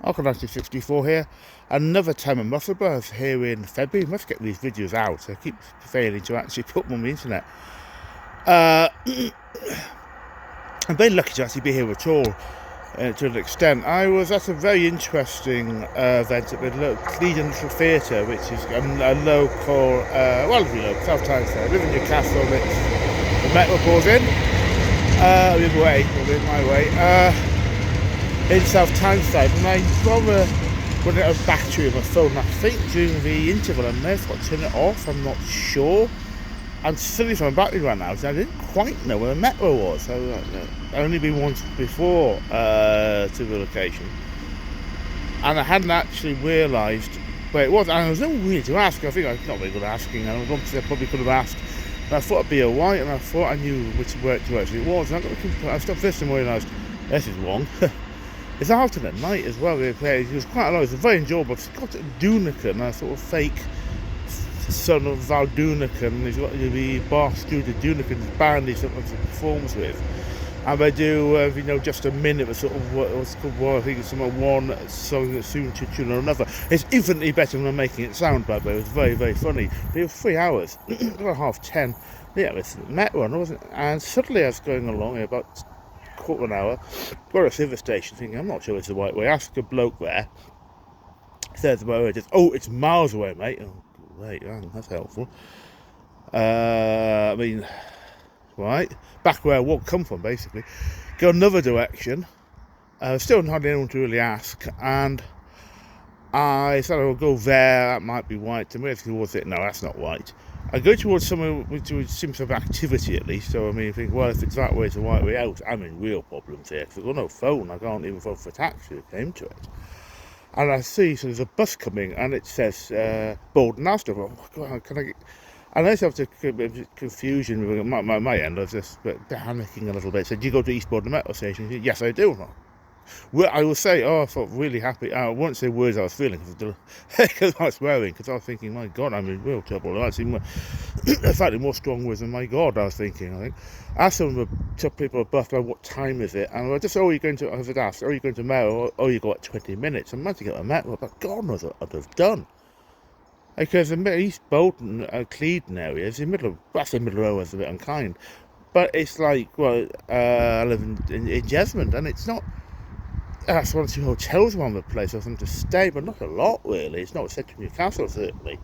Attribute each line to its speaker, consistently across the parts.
Speaker 1: Uncle 1964 here. Another time in Musselburgh here in February. Must get these videos out. I keep failing to actually put them on the internet. I'm very lucky to actually be here at all, to an extent. I was at a very interesting event at the Cleedon Little Theatre, which is a local, relatively local, South Tyneside. I live in Newcastle. The Metro pulls in, the other way, or my way. In South Tyneside, and I rather run out of battery on my phone. I think during the interval I may have got to turn it off, I'm not sure. And suddenly my battery ran out, and I didn't quite know where the Metro was. I'd only been once before to the location, and I hadn't actually realised where it was. And I was no really to ask. I think I'm not very good at asking, and I probably could have asked. And I thought I'd be alright, and I thought I knew which work to actually it was. And I stopped this and realised this is wrong. It's an alternate night as well. It was quite a lot. It was very enjoyable. I've got Dunican, a sort of fake son of Val Dunican. He's got the bar studio Dunican's band he sometimes performs with. And they do, just a minute of sort of what's called, I think it's one song that's soon to tune or another. It's infinitely better than I'm making it sound, by the way. It was very, very funny. But it was 3 hours, about 10:30. Yeah, it was Metro, and wasn't. And suddenly I was going along about quarter of an hour, got a service station thinking I'm not sure it's the right way. Ask a bloke there, says the right way, just, oh, it's miles away, mate. Oh, great, that's helpful. Right, back where I come from, basically. Go another direction, still not had anyone to really ask, and I said I'll go there, that might be right. To move towards it, no, that's not right. I go towards somewhere which seems to have activity at least, so I think, well, if it's that way, it's the right way out. I'm in real problems here, because I've got no phone, I can't even phone for a taxi if it came to it. And I see, so there's a bus coming, and it says, Borden Astor. Oh my God, can I get... And I just have a bit of confusion with my end. I was just panicking a little bit. So, do you go to East Borden Metro Station? Said, yes, I do. Well, I will say, I felt really happy. I won't say words I was feeling because I was swearing, because I was thinking, my God, I'm in real trouble. Actually, slightly more strong words than my God, I was thinking. I think I asked some of the people at bus about what time is it, and I just, I was asked, are you going to Metro? Oh, you got 20 minutes. I'm meant to get to Metro, but God knows what I'd have done. Because the East Bolton, Cleedon area is that's the middle row, is a bit unkind, but it's like, well, I live in Jesmond, and it's not. That's one or two hotels around the place for them to stay, but not a lot really. It's not central Newcastle certainly.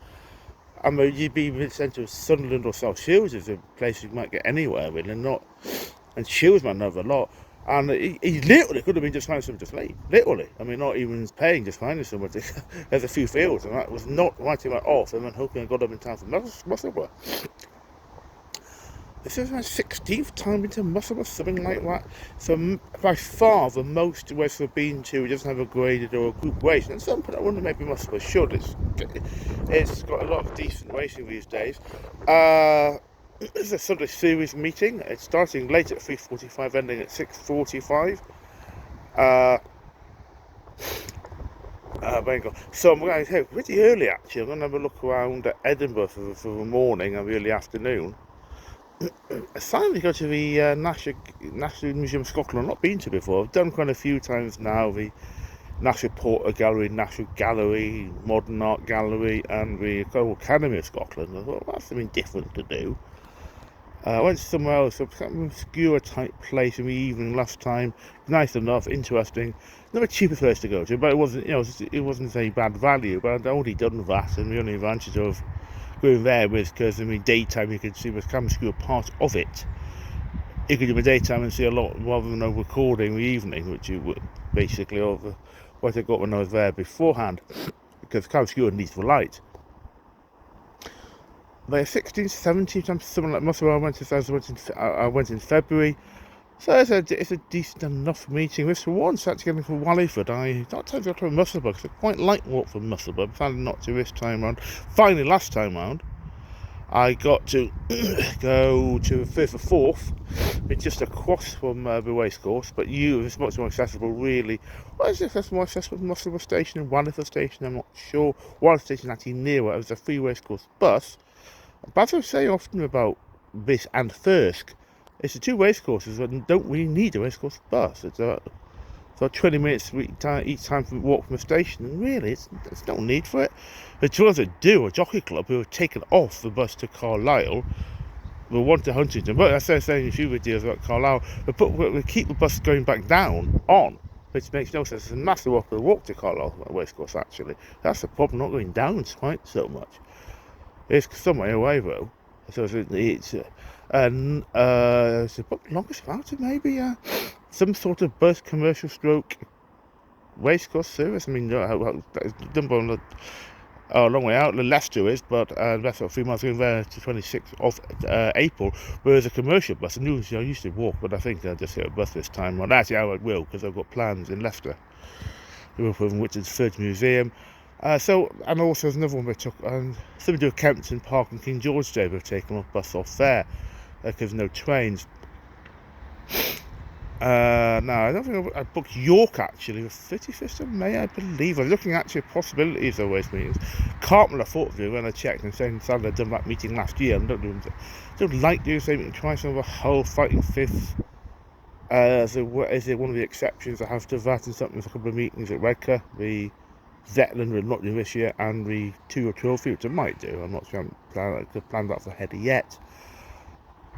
Speaker 1: I mean, you'd be in central Sunderland or South Shields is a place you might get anywhere really, and Shields might have a lot. And he literally could have been just finding somewhere to sleep. Literally. I mean, not even paying, just finding somewhere to... There's a few fields, and that was not writing that off, and then hoping I got up in time for Musselburgh. This is my 16th time into Musselburgh, something like that. So by far the most race I've been to doesn't have a graded or a group race. And at some point I wonder maybe Musselburgh should. It's got a lot of decent racing these days. It's a Sunday series meeting. It's starting late at 3:45, ending at 6:45. So I'm going to go pretty early actually. I'm going to have a look around at Edinburgh for the morning and the early afternoon. I finally go to the National Museum of Scotland. I've not been to before. I've done quite a few times now. The National Portrait Gallery, National Gallery, Modern Art Gallery, and the Royal Academy of Scotland. I thought, well, that's something different to do. I went somewhere else, a kind of obscure type place in the evening last time. Nice enough, interesting. Not the cheapest place to go to, but it wasn't, it wasn't a bad value. But I'd already done that, and the only advantage of going there was because in the daytime you could see the camera obscure part of it. You could do the daytime and see a lot rather than a recording in the evening, which you would basically over what I got when I was there beforehand, because camera obscure needs the light. By 16th, 17th, something like Musselburgh, I went in February. So it's a decent enough meeting. This for once, actually getting from Wallyford. I not time to go to Musselburgh, because I quite like walk from Musselburgh. I found not to this time round. Finally, last time round, I got to go to the 5th or 4th. It's just across from the racecourse, but it's much more accessible, really. Well, it's more accessible to Musselburgh Station and Wallyford Station, I'm not sure. Wallyford Station is actually nearer. It was a free racecourse bus. But as I say often about this and Thirsk, it's the two racecourses that don't really need a racecourse bus. It's So 20 minutes each time from walk from the station, and really, there's no need for it. The ones that do, a jockey club who have taken off the bus to Carlisle, will want to Huntington. But as I was saying a few videos about Carlisle, we keep the bus going back down on, which makes no sense. It's a massive walk to Carlisle racecourse, actually. That's the problem, not going down quite so much. It's some way away though. So it's about the longest route, maybe. Some sort of bus commercial stroke racecourse service. I mean, Dumbo a long way out. Leicester is, but that's about 3 miles going there to 26th of April. Whereas a commercial bus, I used to walk, but I think I'll just get a bus this time. Well, actually, I will, because I've got plans in Leicester, which is the Third Museum. And also there's another one we took, something to do with Kempton Park and King George Day. We've taken a bus off there because there's no trains. No, I don't think I booked York actually, the 31st of May, I believe. I was looking actually at possibilities of race meetings. Cartmel I thought of doing when I checked, and saying sadly I'd done that meeting last year. I don't like doing the same meeting twice over Hull, fighting fifth. Is one of the exceptions I have to that, and something with a couple of meetings at Redcar. The Zetland will not do this year, and the 2 or 12 which I might do. I'm not sure I could plan that for Header yet.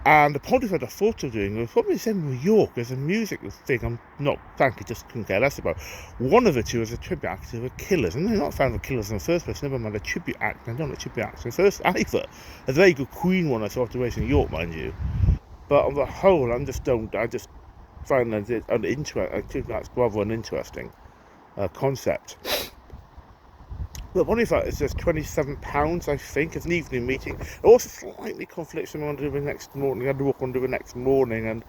Speaker 1: And the Pontyfed I thought of doing was probably the same with York. There's a music thing I'm not, frankly, just couldn't care less about. One of the two is a tribute act to the Killers, and they're not a fan of the Killers in the first place, never mind a tribute act. I don't like tribute acts in the first either. A very good Queen one I saw after racing York, mind you. But on the whole, I just find that tribute acts rather uninteresting concept. But one of that is just £27, I think. It's an evening meeting. It also slightly conflicts with what I'm doing the next morning. I had to walk on the next morning, and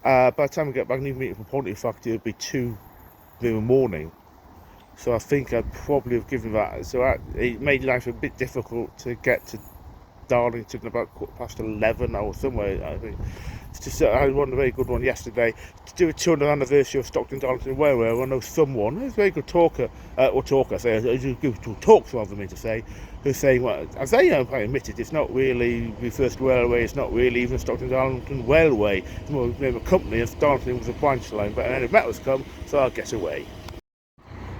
Speaker 1: by the time I get back, an evening meeting from Pontyfact, it would be 2 in the morning. So I think I'd probably have given that. So it made life a bit difficult to get to Darlington about 11:15 or somewhere, I think. I had one very good one yesterday to do a 200th anniversary of Stockton Darlington Railway. I know someone, who's a very good talker, talks rather than to say, who's saying, well, as they admitted, it's not really the first railway, it's not really even Stockton Darlington Railway, it's more the name of a company, as Darlington was a branch line, but then if Metals come, so I'll get away.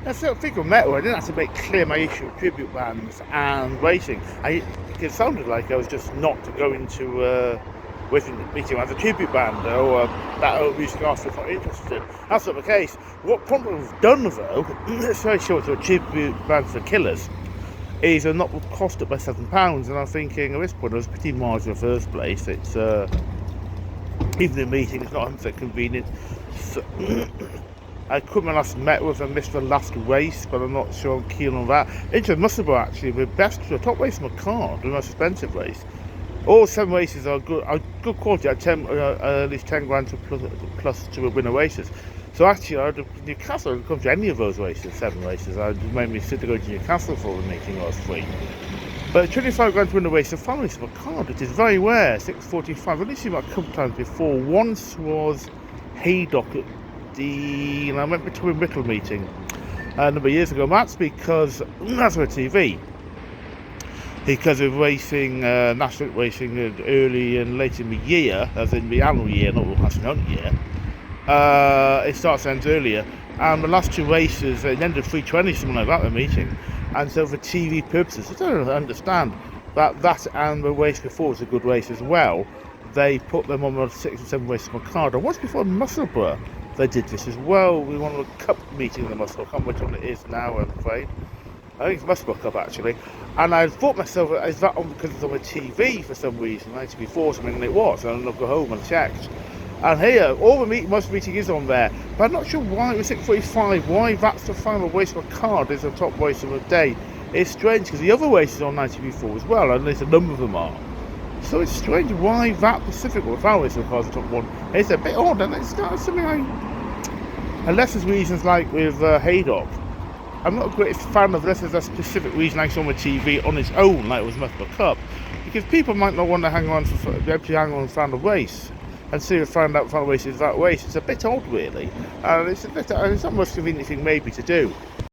Speaker 1: I still think of Metal, I didn't have to make clear my issue with tribute bands and racing. It sounded like I was just not going to meeting as a tribute band or that music artist not interested in. That's not the case. What Pontyfact have done though, it's very short to a tribute band for Killers, is not cost it by £7, and I'm thinking at this point it was pretty marginal in the first place. It's even the meeting, it's not 100% convenient. So, I couldn't last met with and missed the last race, but I'm not sure I'm keen on that. Into Musselburgh actually, the top race in my car, the most expensive race. All 7 races are good quality, at least 10 grand plus to win races. So actually, Newcastle would come to any of those races, 7 races. I'd made me sit to go to Newcastle for the meeting I was free. But 25 grand to win a race, the final race of a card, which is very rare, 6:45. I've only seen that a couple of times before. Once was Haydock at and I went to a Whittle meeting a number of years ago. That's because that's on TV. Because of racing, national racing early and late in the year, as in the annual year, not the national year, it starts and ends earlier. And the last 2 races, it ended 3:20, something like that, the meeting. And so for TV purposes, I don't understand that and the race before was a good race as well. They put them on the 6 and 7 races on the card. And once before Musselburgh, they did this as well. We won a cup meeting in the Musselburgh. I can't remember which one it is now, I'm afraid. I think it's Musselburgh Cup actually. And I thought myself, is that on because it's on the TV for some reason, 94 something, and it was. And I'll go home and checked. And here, all the most meeting is on there. But I'm not sure why it was 6:45, why that's the final race of a card is the top race of the day. It's strange because the other races are on 94 as well, and at least a number of them are. So it's strange why that specific one, if I was the cars the top one, it's a bit odd, and it's not something unless there's reasons like with Haydock. I'm not a great fan of unless there's a specific reason like it's on the TV on its own, like it was Musselburgh Cup, because people might not want to hang on and find a race and see if find out final race is that race. It's a bit odd really, and it's not the most convenient thing maybe to do.